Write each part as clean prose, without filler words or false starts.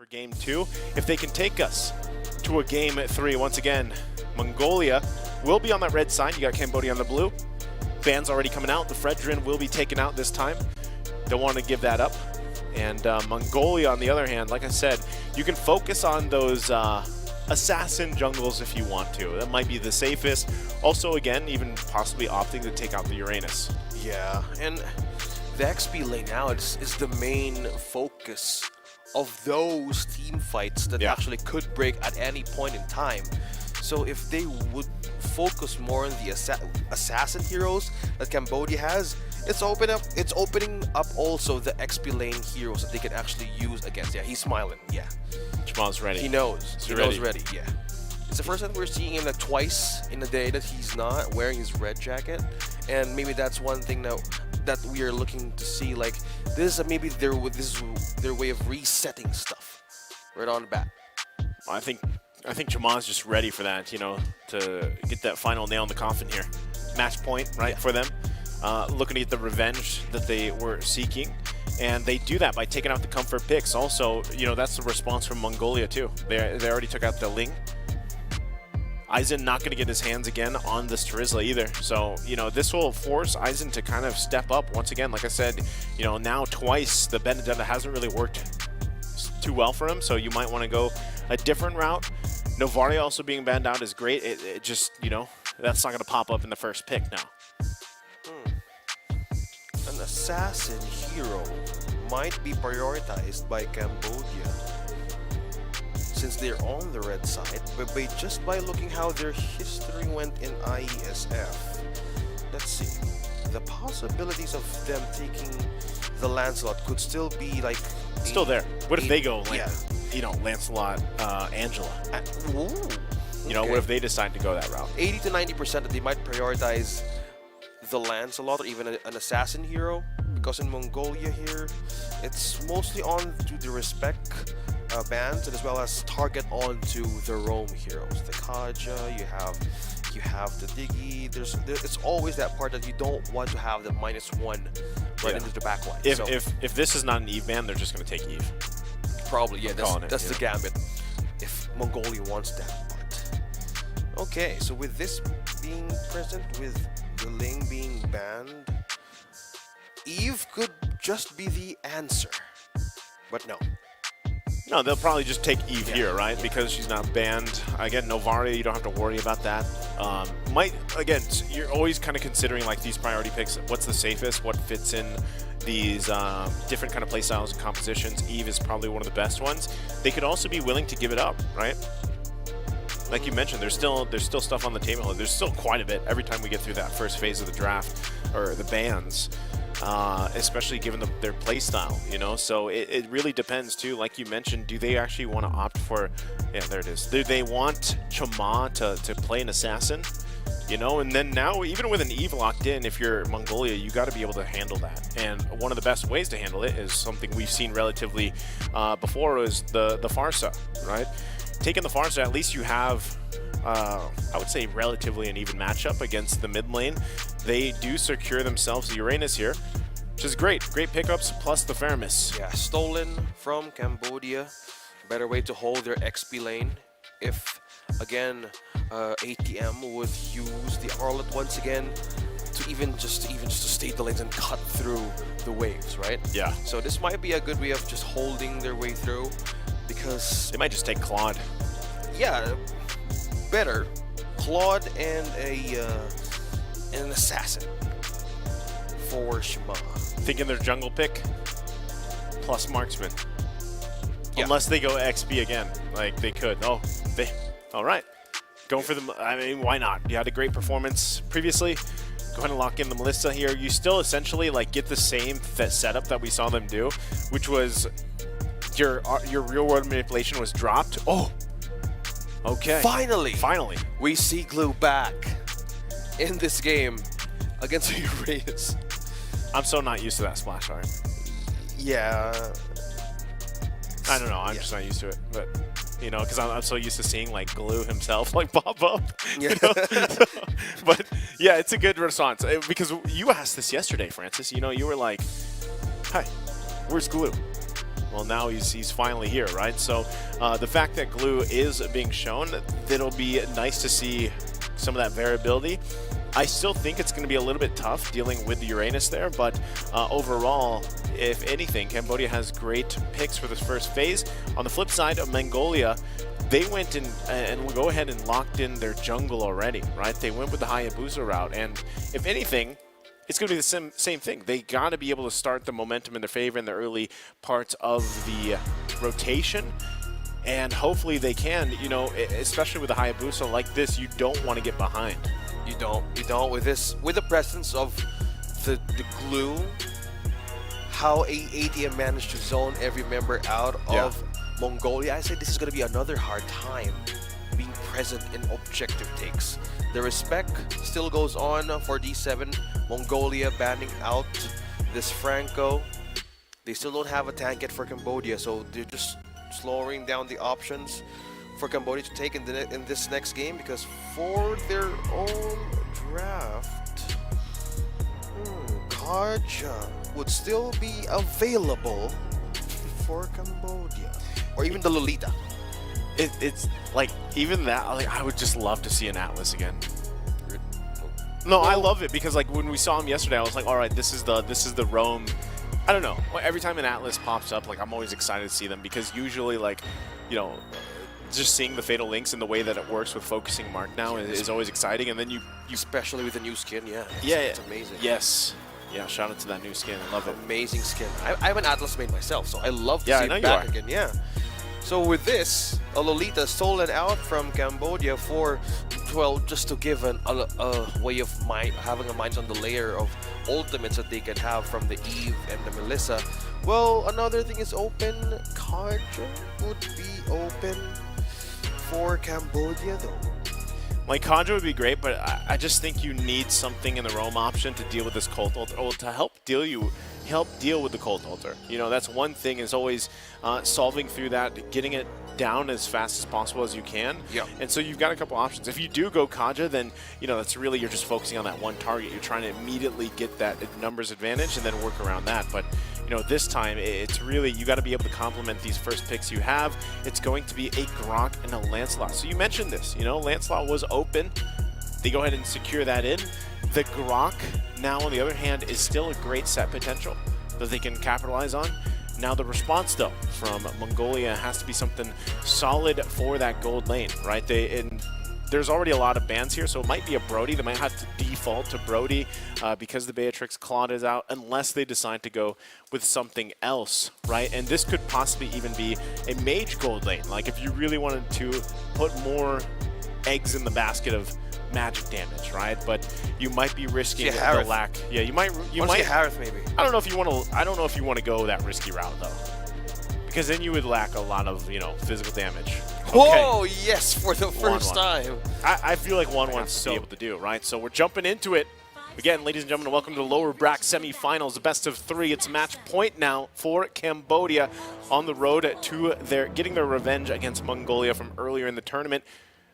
for game 2 if they can take us to a game 3. Once again, Mongolia will be on that red side. You got Cambodia on the blue. Ban's already coming out. The Fredrin will be taken out this time. Don't want to give that up. And Mongolia, on the other hand, like I said, you can focus on those assassin jungles if you want to. That might be the safest. Also, again, even possibly opting to take out the Uranus. Yeah, and the XP lane now is the main focus of those team fights that actually could break at any point in time. So if they would focus more on the assassin heroes that Cambodia has, it's opening up also the XP lane heroes that they can actually use against. Yeah, he's smiling. Yeah, Jamal's ready. He knows. He knows ready. Yeah. It's the first time we're seeing him like twice in a day that he's not wearing his red jacket, and maybe that's one thing that we are looking to see. Like this is maybe their way of resetting stuff right on the bat. I think Jamal's just ready for that, you know, to get that final nail in the coffin here. Match point, right, for them. Looking to get the revenge that they were seeking. And they do that by taking out the comfort picks. Also, you know, that's the response from Mongolia, too. They already took out the Ling. Eisen not going to get his hands again on this Terizla either. So, you know, this will force Eisen to kind of step up. Once again, like I said, you know, now twice the Benedetta hasn't really worked too well for him. So you might want to go a different route. Novaria also being banned out is great. It just, you know, that's not going to pop up in the first pick now. An assassin hero might be prioritized by Cambodia since they're on the red side, but just by looking how their history went in IESF. Let's see. The possibilities of them taking the Lancelot could still be like... Still there. What if they go, like, you know, Lancelot, Angela? You know, what if they decide to go that route? 80 to 90% that they might prioritize the Lancelot or even an assassin hero, because in Mongolia here, it's mostly on to the respect bands and as well as target onto the roam heroes. The Kaja, you have the Diggy. It's always that part that you don't want to have the -1 right into the backline. If this is not an Eve ban, they're just going to take Eve. Probably, yeah. That's the gambit. If Mongolia wants that part. Okay, so with this being present, with the Ling being banned, Eve could just be the answer. But no. No, they'll probably just take Eve here, right? Because she's not banned. Again, Novaria, you don't have to worry about that. Again, you're always kind of considering like these priority picks. What's the safest? What fits in these different kind of playstyles and compositions? Eve is probably one of the best ones. They could also be willing to give it up, right? Like you mentioned, there's still stuff on the table. There's still quite a bit every time we get through that first phase of the draft or the bans. Especially given their play style, you know, so it really depends too. Like you mentioned, do they actually want to opt for, there it is. Do they want Chama to play an assassin, you know? And then now, even with an Eve locked in, if you're Mongolia, you got to be able to handle that. And one of the best ways to handle it is something we've seen relatively before, was the Farsa, right? Taking the Farsa, at least you have, I would say, relatively an even matchup against the mid lane. They do secure themselves the Uranus here, which is great. Great pickups, plus the Faramis. Yeah, stolen from Cambodia. Better way to hold their XP lane. If, again, ATM would use the Harlot once again to even just to stay the lanes and cut through the waves, right? Yeah. So this might be a good way of just holding their way through, because they might just take Claude. Yeah, better Claude and an assassin for Shima. Thinking their jungle pick plus marksman. Unless they go XP again, like they could. All right. Going for them. I mean, why not? You had a great performance previously. Go ahead and lock in the Melissa here. You still essentially like get the same setup that we saw them do, which was your real world manipulation was dropped. Oh, okay. Finally, we see Glue back in this game against Uranus. I'm so not used to that splash art. Yeah. I don't know. I'm just not used to it, but you know, because I'm so used to seeing like Glue himself like pop up. Yeah. You know? But yeah, it's a good response because you asked this yesterday, Francis. You know, you were like, "Hi, where's Glue?" Well, now he's finally here, right? So the fact that glue is being shown, it'll be nice to see some of that variability. I still think it's going to be a little bit tough dealing with the Uranus there, but overall, if anything, Cambodia has great picks for this first phase. On the flip side of Mongolia, they went in and will go ahead and locked in their jungle already, right? They went with the Hayabusa route, and if anything, it's going to be the same thing. They got to be able to start the momentum in their favor in the early parts of the rotation. And hopefully they can, you know, especially with a Hayabusa like this, you don't want to get behind. You don't with this, with the presence of the glue, how ATM managed to zone every member out of Mongolia. I say this is going to be another hard time being present in objective takes. The respect still goes on for D7. Mongolia banning out this Franco. They still don't have a tank yet for Cambodia, so they're just slowing down the options for Cambodia to take in this next game, because for their own draft, Karja would still be available for Cambodia, or even the Lolita. It's like, even that, like, I would just love to see an Atlas again. No, I love it because, like, when we saw him yesterday, I was like, all right, this is the Rome. I don't know. Every time an Atlas pops up, like, I'm always excited to see them, because usually, like, you know, just seeing the Fatal Links and the way that it works with focusing Mark now is always exciting. And then you especially with the new skin, it's amazing. Yes. Yeah, shout out to that new skin. I love it. Amazing skin. I'm an Atlas main myself, so I love to see it back again. Yeah. So with this, a Lolita stolen out from Cambodia for, well, just to give a way of having a minds on the layer of ultimates that they can have from the Eve and the Melissa. Well, another thing is open. Karja would be open for Cambodia, though. Like, Kanja would be great, but I just think you need something in the Rome option to deal with this Cult Altar, or to help deal with the Cult Altar. You know, that's one thing, is always solving through that, getting it down as fast as possible as you can. Yeah. And so you've got a couple options. If you do go Kanja, then, you know, that's really, you're just focusing on that one target. You're trying to immediately get that numbers advantage and then work around that. But, you know, this time, it's really, you got to be able to complement these first picks you have. It's going to be a Grok and a Lancelot. So you mentioned this, you know, Lancelot was open. They go ahead and secure that in. The Grok, now on the other hand, is still a great set potential that they can capitalize on. Now the response, though, from Mongolia has to be something solid for that gold lane, right? There's already a lot of bans here, so it might be a Brody. They might have to default to Brody because the Beatrix Claude is out, unless they decide to go with something else, right? And this could possibly even be a Mage gold lane. Like, if you really wanted to put more eggs in the basket of magic damage, right? But you might be risking the lack. Yeah, you might. Harith, maybe. I don't know if you want to go that risky route, though, because then you would lack a lot of, you know, physical damage. Okay. Whoa, yes, for the first time. I feel like Juan wants to be able to do, right? So we're jumping into it. Again, ladies and gentlemen, welcome to the lower bracket semifinals, the best of three. It's match point now for Cambodia on the road to getting their revenge against Mongolia from earlier in the tournament.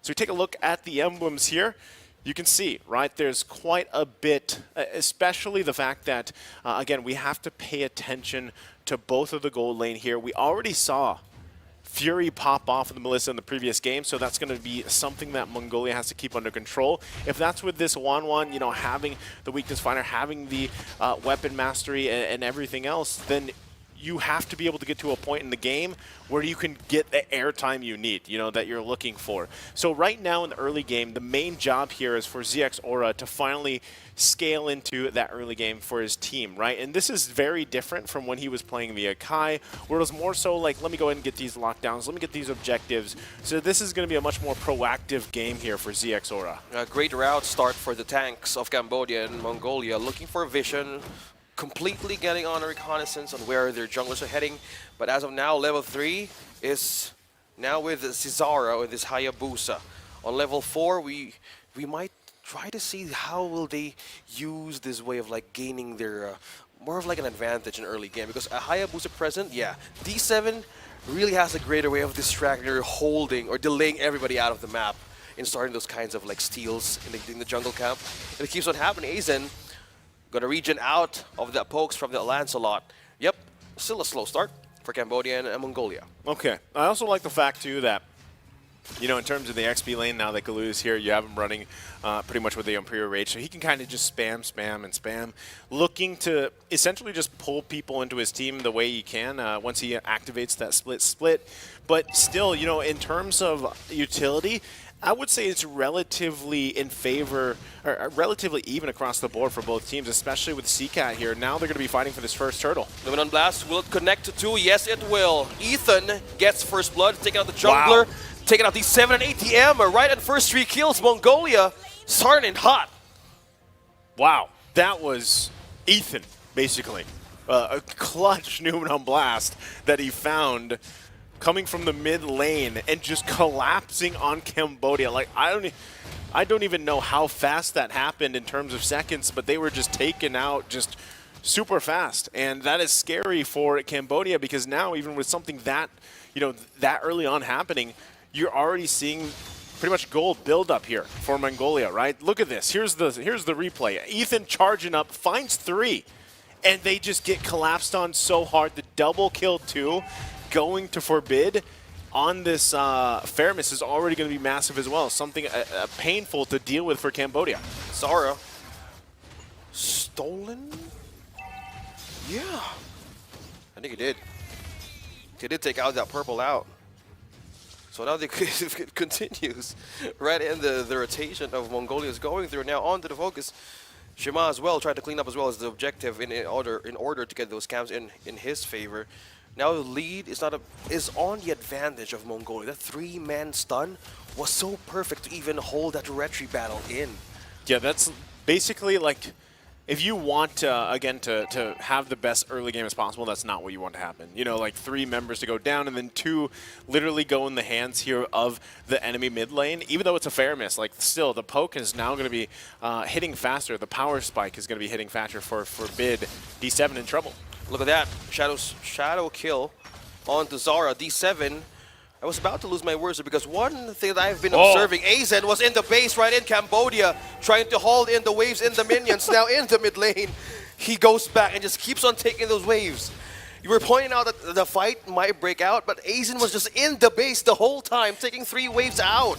So we take a look at the emblems here. You can see, right, there's quite a bit, especially the fact that, again, we have to pay attention to both of the gold lane here. We already saw Fury pop off of the Melissa in the previous game, so that's going to be something that Mongolia has to keep under control. If that's with this 1-1, you know, having the weakness finder, having the weapon mastery and everything else, then you have to be able to get to a point in the game where you can get the airtime you need, you know, that you're looking for. So right now in the early game, the main job here is for ZX Aura to finally scale into that early game for his team, right? And this is very different from when he was playing the Akai, where it was more so like, let me go ahead and get these lockdowns, let me get these objectives. So this is going to be a much more proactive game here for ZX Aura. A great route start for the tanks of Cambodia and Mongolia, looking for vision, completely getting on a reconnaissance on where their junglers are heading. But as of now, level 3 is now with Cesara with this Hayabusa. On level 4, we might try to see how will they use this way of like gaining their more of like an advantage in early game, because a Hayabusa present, yeah, D7 really has a greater way of distracting or holding or delaying everybody out of the map in starting those kinds of like steals in the jungle camp. And it keeps on happening. Aizen got a regen out of the pokes from the Lancelot. Yep, still a slow start for Cambodia and Mongolia. Okay. I also like the fact, too, that, you know, in terms of the XP lane now that Galu's here, you have him running pretty much with the Imperial Rage, so he can kind of just spam, and spam, looking to essentially just pull people into his team the way he can once he activates that split. But still, you know, in terms of utility, I would say it's relatively in favor, or relatively even across the board for both teams, especially with CCAT here. Now they're going to be fighting for this first turtle. Lumen on Blast, will it connect to 2? Yes, it will. Ethan gets first blood, taking out the jungler, taking out the 7 and 8 TM, right at first 3 kills. Mongolia starting hot. Wow, that was Ethan, basically. A clutch Numen on Blast that he found coming from the mid lane and just collapsing on Cambodia. Like, I don't even know how fast that happened in terms of seconds, but they were just taken out just super fast. And that is scary for Cambodia, because now, even with something that, you know, that early on happening, you're already seeing pretty much gold build up here for Mongolia, right? Look at this. Here's the replay. Ethan charging up, finds 3, and they just get collapsed on so hard. The double kill too, going to Forbid on this Fairness is already going to be massive as well. Something painful to deal with for Cambodia. Zara. Stolen? Yeah. I think he did. He did take out that purple out. So now it continues right in the rotation of Mongolia is going through. Now on to the focus. Shima as well, trying to clean up as well as the objective in order to get those camps in his favor. Now the lead is on the advantage of Mongolia. That 3-man stun was so perfect to even hold that retry battle in. Yeah, that's basically like, if you want, again, to have the best early game as possible, that's not what you want to happen. You know, like 3 members to go down and then 2 literally go in the hands here of the enemy mid lane. Even though it's a fair miss, like still, the poke is now going to be hitting faster. The power spike is going to be hitting faster for Forbid. D7 in trouble. Look at that. Shadow kill onto Zara. D7. I was about to lose my words because one thing that I've been observing, Azen was in the base right in Cambodia, trying to hold in the waves in the minions. Now in the mid lane, he goes back and just keeps on taking those waves. You were pointing out that the fight might break out, but Azen was just in the base the whole time, taking 3 waves out.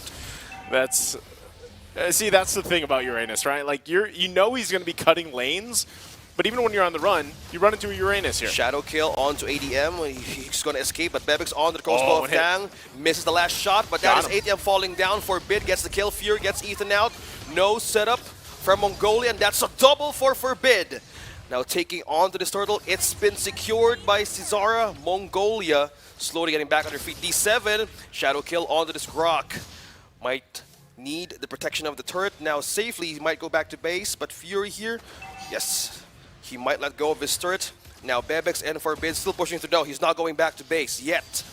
That's see, that's the thing about Uranus, right? Like you know he's going to be cutting lanes. But even when you're on the run, you run into a Uranus here. Shadow kill onto ADM. He's going to escape, but Bebek's on the crossbow of Tang. Misses the last shot, but that is ADM falling down. Forbid gets the kill. Fury gets Ethan out. No setup from Mongolia, and that's a double for Forbid. Now taking on to this turtle. It's been secured by Cesara. Mongolia slowly getting back on their feet. D7. Shadow kill onto this Grok. Might need the protection of the turret. Now safely, he might go back to base, but Fury here, yes. He might let go of his turret. Now Bebex and Forbid still pushing through. No, he's not going back to base yet.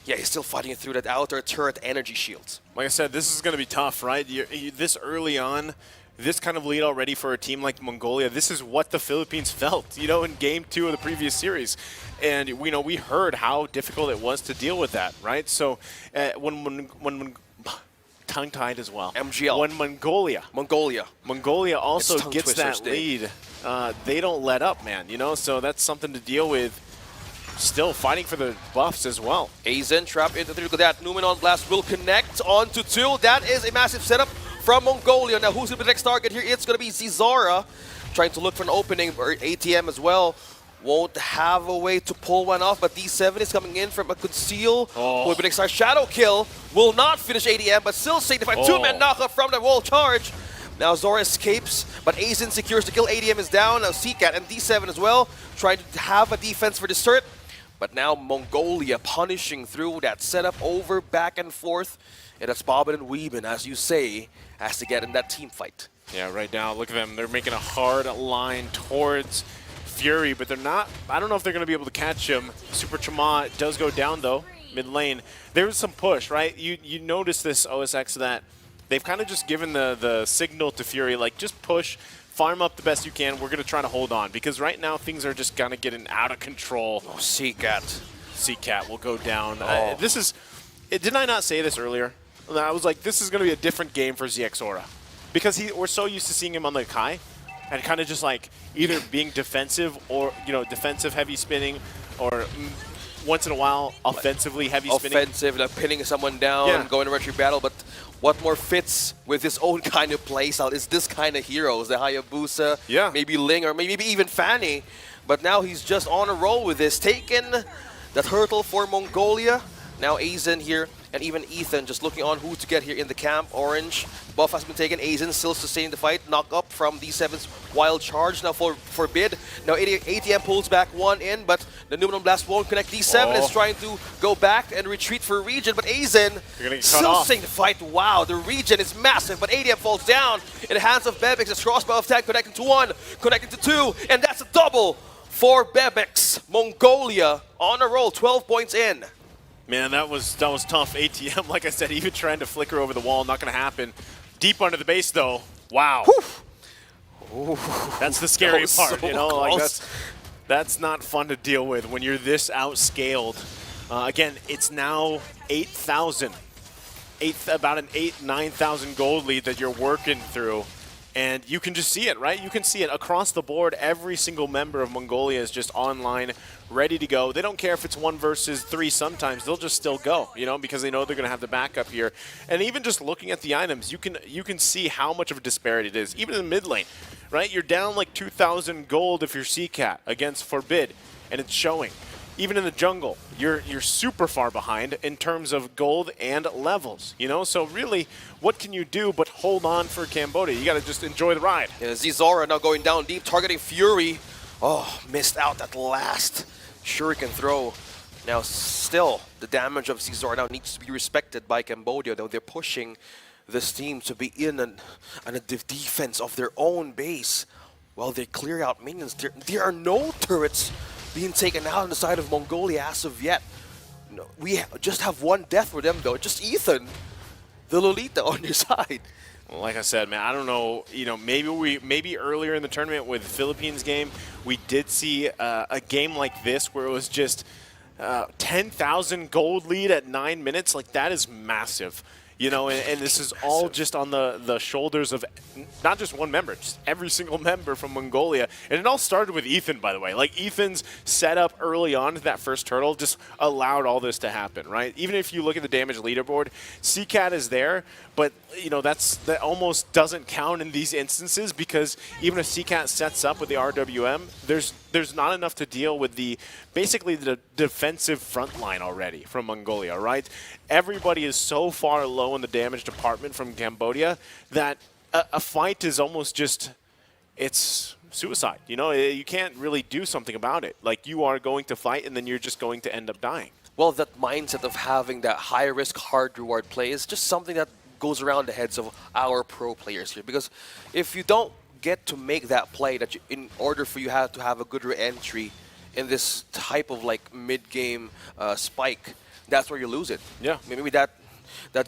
Yeah, he's still fighting through that outer turret energy shield. Like I said, this is going to be tough, right? This early on, this kind of lead already for a team like Mongolia, this is what the Philippines felt, you know, in Game 2 of the previous series. And, you know, we heard how difficult it was to deal with that, right? So when tongue-tied as well. MGL. When Mongolia also gets that lead, they don't let up, man, you know? So that's something to deal with. Still fighting for the buffs as well. Azen trapped into 3. Look at that. Numen on Blast will connect onto 2. That is a massive setup from Mongolia. Now who's going to be the next target here? It's going to be Zizara. Trying to look for an opening, or ATM as well. Won't have a way to pull one off, but D7 is coming in from a conceal. Will be next target. Shadow kill will not finish ADM, but still signified 2-man knockout from the wall charge. Now Zora escapes, but Azen secures the kill. ADM is down. Now CCAT and D7 as well, trying to have a defense for this turret. But now Mongolia punishing through that setup over, back and forth. And it's bobbing and weaving, as you say, has to get in that team fight. Yeah, right now, look at them. They're making a hard line towards Fury, but they're not. I don't know if they're going to be able to catch him. Super Chama does go down, though, mid lane. There was some push, right? You notice this, OSX, that they've kind of just given the signal to Fury, like, just push, farm up the best you can. We're going to try to hold on, because right now things are just kind of getting out of control. Oh, CCAT. CCAT will go down. Didn't I not say this earlier? I was like, this is going to be a different game for ZXora, because we're so used to seeing him on the Kai, and kind of just like either being defensive or, you know, defensive heavy spinning, or once in a while, offensively heavy spinning. Offensive, like pinning someone down, Yeah. going to retreat battle, but what more fits with his own kind of playstyle is this kind of heroes, the Hayabusa, Yeah. maybe Ling, or maybe even Fanny. But now he's just on a roll with this. Taken the turtle for Mongolia. Now Aizen here, and even Ethan just looking on who to get here in the camp. Orange buff has been taken. Aizen still sustaining the fight. Knock up from D7's wild charge. Now for Forbid. Now ATM pulls back one in, but the Numenor Blast won't connect. D7 is trying to go back and retreat for Regen, but Aizen still staying the fight. Wow, the Regen is massive, but ATM falls down in the hands of Bebex. It's crossbow attack connecting to one, connecting to two, and that's a double for Bebex. Mongolia on a roll, 12 points in. Man, that was tough. ATM, like I said, even trying to flicker over the wall, not going to happen. Deep under the base, though. Wow. Ooh. That's the scary part, so you know? Like close. that's not fun to deal with when you're this outscaled. Again, it's now 8,000. About an 9,000 gold lead that you're working through. And you can just see it, right? You can see it across the board. Every single member of Mongolia is just online, ready to go. They don't care if it's 1 versus 3 sometimes. They'll just still go, you know, because they know they're going to have the backup here. And even just looking at the items, you can see how much of a disparity it is. Even in the mid lane, right? You're down like 2,000 gold if you're CCAT against Forbid, and it's showing. Even in the jungle, you're super far behind in terms of gold and levels, you know? So really, what can you do but hold on for Cambodia? You got to just enjoy the ride. Yeah, Zizora now going down deep, targeting Fury. Oh, missed out that last Shuriken throw. Now still, the damage of Zizora now needs to be respected by Cambodia, though they're pushing this team to be in a defense of their own base while they clear out minions. There are no turrets being taken out on the side of Mongolia as of yet. No, we just have one death for them, though. Just Ethan, the Lolita on your side. Well, like I said, man, I don't know. You know, maybe earlier in the tournament with the Philippines game, we did see a game like this where it was just 10,000 gold lead at 9 minutes. Like, that is massive. You know, and this is all just on the shoulders of not just one member, just every single member from Mongolia. And it all started with Ethan, by the way. Like, Ethan's setup early on to that first turtle just allowed all this to happen, right? Even if you look at the damage leaderboard, CCAT is there, but, you know, that almost doesn't count in these instances because even if CCAT sets up with the RWM, there's not enough to deal with basically the defensive front line already from Mongolia, right? Everybody is so far low in the damage department from Cambodia that a fight is almost just, it's suicide. You know, you can't really do something about it. Like, you are going to fight and then you're just going to end up dying. Well, that mindset of having that high-risk, hard-reward play is just something that goes around the heads of our pro players here. Because if you don't get to make that play, in order for you to have a good re-entry in this type of like mid-game spike, that's where you lose it. Yeah. Maybe that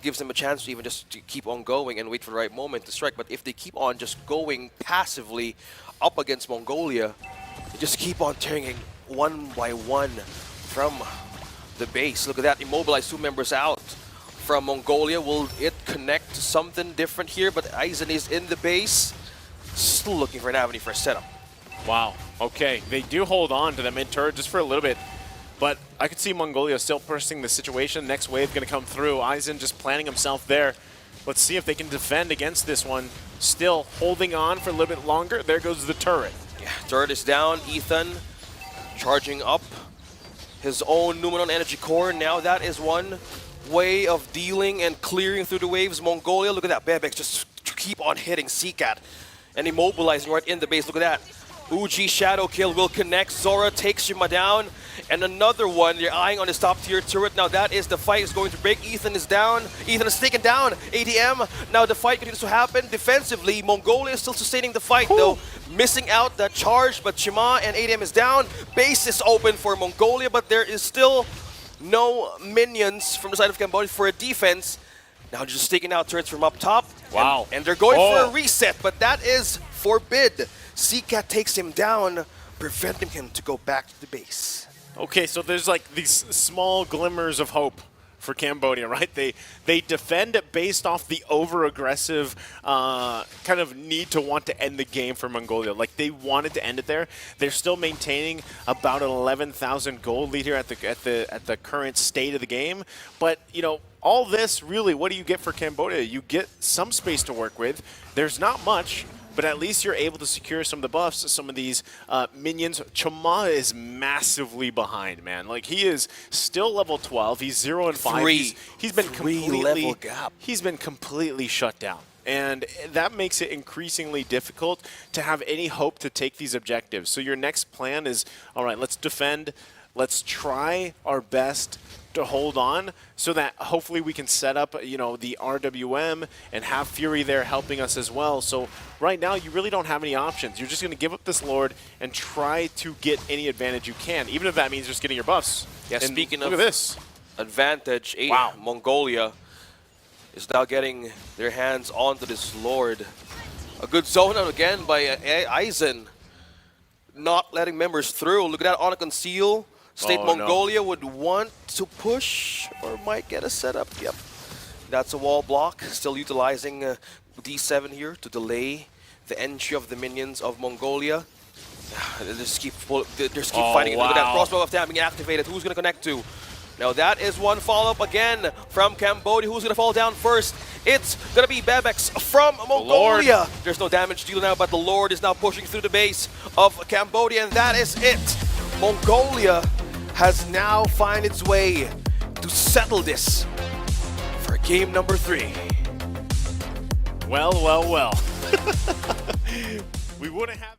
gives them a chance to even just to keep on going and wait for the right moment to strike. But if they keep on just going passively up against Mongolia, they just keep on turning one by one from the base. Look at that, immobilized 2 members out from Mongolia. Will it connect to something different here? But Aizen is in the base, still looking for an avenue for a setup. Wow. Okay. They do hold on to the mid turret just for a little bit, but I could see Mongolia still pressing the situation. Next wave going to come through. Aizen just planning himself there. Let's see if they can defend against this one. Still holding on for a little bit longer. There goes the turret. Yeah, turret is down. Ethan charging up his own Numenor energy core. Now that is one way of dealing and clearing through the waves. Mongolia, look at that. Bebex just keep on hitting CCAT and immobilizing right in the base. Look at that. Uji Shadow Kill will connect. Zora takes Shima down. And another one, they're eyeing on his top tier turret. Now that is the fight is going to break. Ethan is down. Ethan is taken down. ATM. Now the fight continues to happen. Defensively, Mongolia is still sustaining the fight though. Missing out that charge, but Shima and ATM is down. Base is open for Mongolia, but there is still no minions from the side of Cambodia for a defense. Now just taking out turrets from up top. Wow. And they're going for a reset, but that is Forbid. CCAT takes him down, preventing him to go back to the base. Okay, so there's like these small glimmers of hope for Cambodia, right? They defend based off the over-aggressive kind of need to want to end the game for Mongolia. Like, they wanted to end it there. They're still maintaining about an 11,000 gold lead here at the current state of the game. But, you know, all this, really, what do you get for Cambodia? You get some space to work with. There's not much, but at least you're able to secure some of the buffs, some of these minions. Chama is massively behind, man. Like, he is still level 12. He's 0 and 5. He's been completely level gap. He's been completely shut down. And that makes it increasingly difficult to have any hope to take these objectives. So your next plan is, all right, let's defend. Let's try our best to hold on so that hopefully we can set up, you know, the RWM and have Fury there helping us as well. So right now you really don't have any options. You're just going to give up this Lord and try to get any advantage you can, even if that means just getting your buffs. Yeah, And speaking look of at this. advantage, Wow. Mongolia is now getting their hands onto this Lord. A good zone out again by Aizen, not letting members through. Look at that on a conceal. State Oh, no. Mongolia would want to push or might get a setup. Yep, that's a wall block. Still utilizing D7 here to delay the entry of the minions of Mongolia. They just keep fighting it. Look at that wow. crossbow of being activated. Who's going to connect to? Now that is one follow-up again from Cambodia. Who's going to fall down first? It's going to be Bebex from Mongolia. There's no damage deal now, but the Lord is now pushing through the base of Cambodia, and that is it. Mongolia has now found its way to settle this for game number 3. Well, well, well. We wouldn't have...